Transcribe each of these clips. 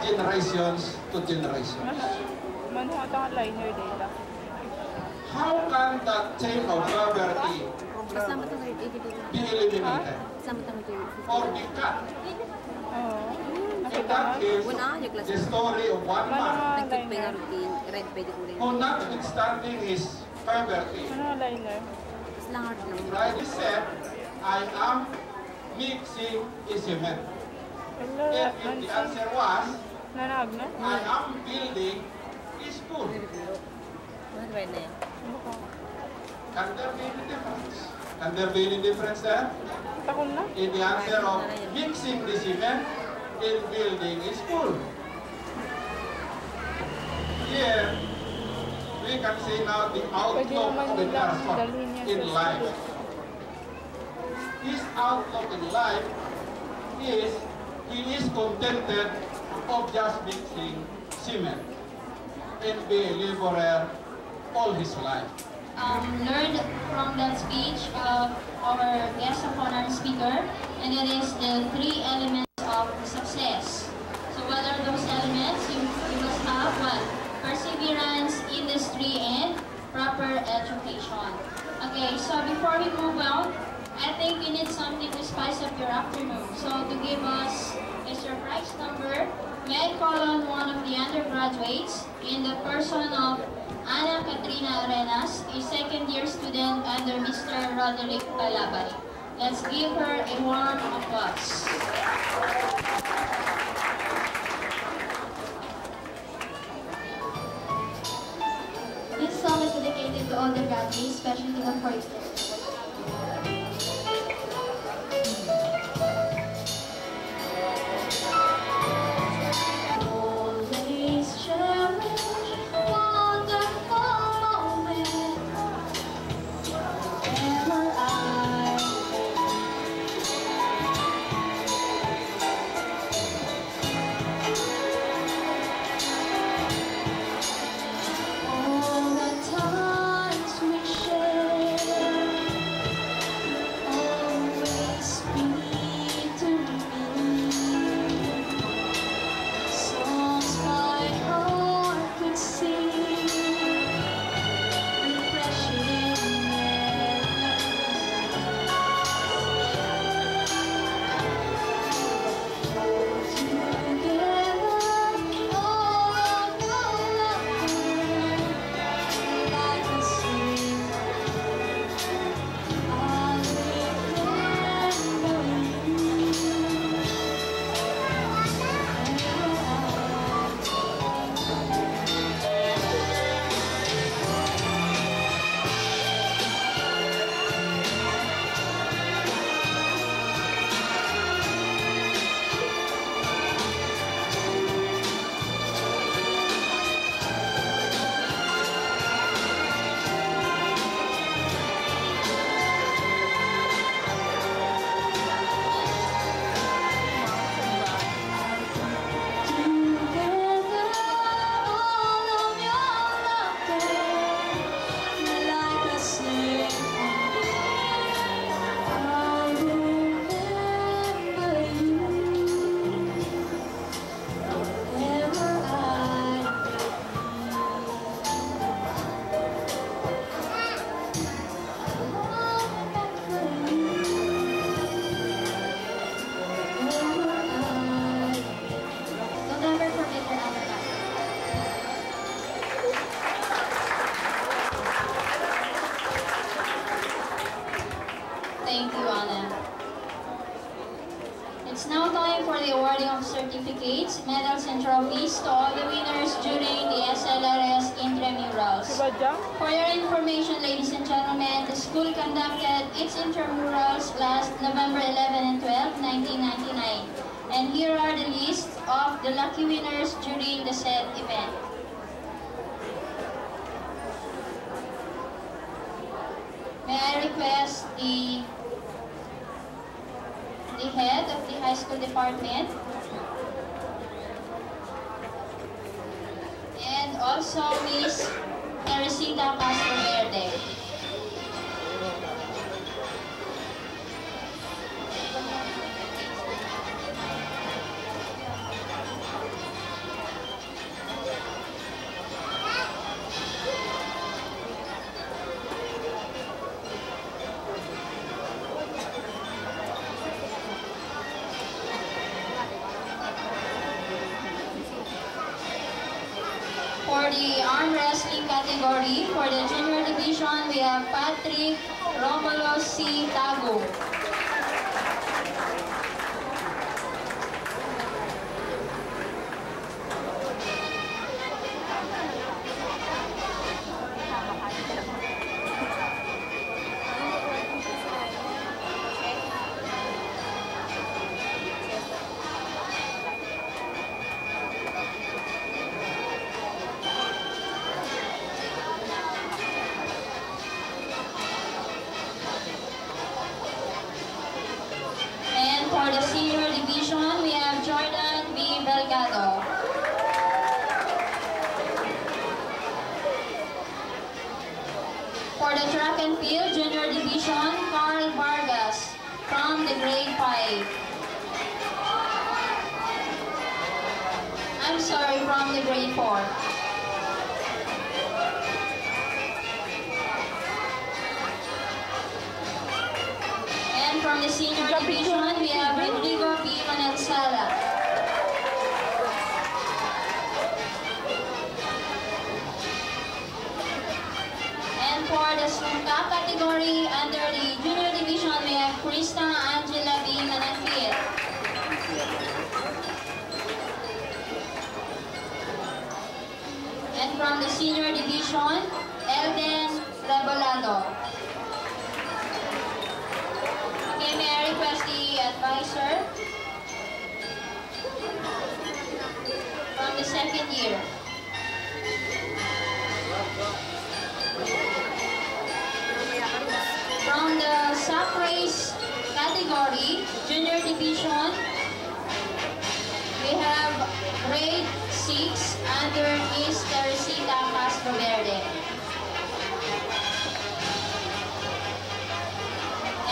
generations to generations. Liner data. How can that chain of poverty be eliminated or be cut? And that is the story of one man who, notwithstanding his poverty, rightly said, I am mixing cement. And if the answer was, I am building a school. Can there be any difference? Can there be any difference there? In the answer of mixing the cement in building a school. Here, we can see now the outlook of the person in life. His outlook in life is, he is contented of just mixing cement and be a laborer all his life. Learned from that speech of our guest of honor speaker, and it is the 3 elements of success. So what are those elements? You must have what? Perseverance, industry, and proper education. Okay, so before we move on, I think you need something to spice up your afternoon. So to give us a surprise number, may I call on one of the undergraduates in the person of Ana Katrina Arenas, a second-year student under Mr. Roderick Balabay. Let's give her a warm applause. This song is dedicated to all the graduates, especially to the fourth year. Thank you, Anna. It's now time for the awarding of certificates, medals, and trophies to all the winners during the SLRS intramurals. For your information, ladies and gentlemen, the school conducted its intramurals last November 11 and 12, 1999. And here are the lists of the lucky winners during the said event. May I request the head of the high school department and also Miss Teresita Castro Verde. For the arm wrestling category, for the junior division, we have Patrick Romulo C. Tago. And for the senior division, we have Jordan B. Belgado. For the track and field junior division, Carl Vargas from the grade 5. I'm sorry, from the grade 4. And from the senior division, we have Rodrigo P. Manansala. And for the Sungka category, under the junior division, we have Krista Angela B. Mananfiel. And from the senior division, Elden Rebolado. Okay, may I request the advisor from the second year. From the SAP race category, junior division, we have grade 6 under Miss Teresita Castro Verde.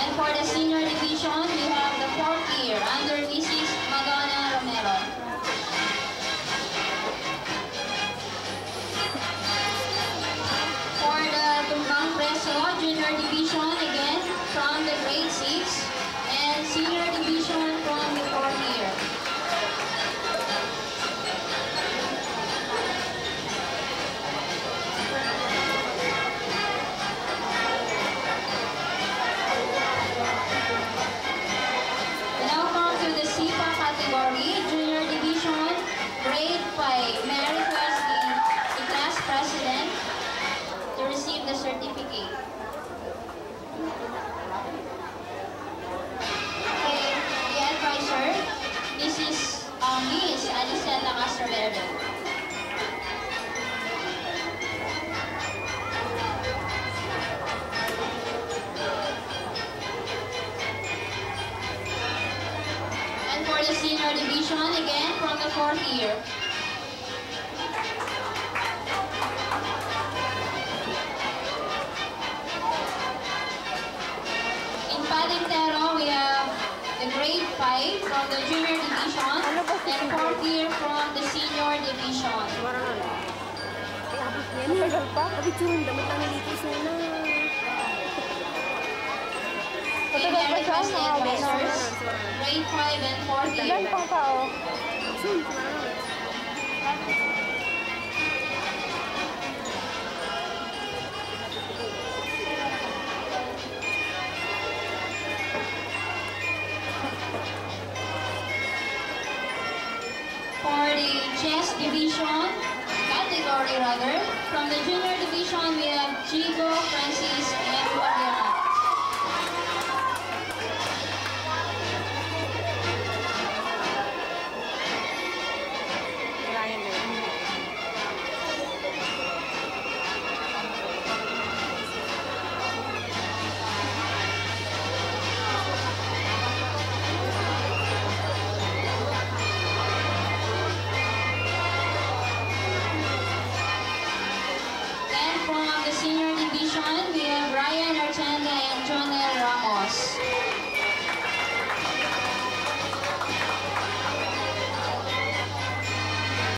And for the senior division, we have the 4th year under Mrs. Madonna Romero. For the Tumbang Preso junior division, again from the grade 6 and senior division from the 4th year. We now come to the SIPA category, junior division, grade 5. May I request the class president to receive the certificate. Okay, the advisor, this is Miss Aliceta Castro Verde. And for the senior division, again from the 4th year. In Padintero, we have the grade 5 from the junior division and 4th year from the senior division. Matagal pa? Okay, may I request the advisors, grade 5 and 4th year. Ilan pang tao? For the chess division, category rather, from the junior division, we have Chico Francis and Guadiana. And from the senior division, we have Ryan Archenda and Jonah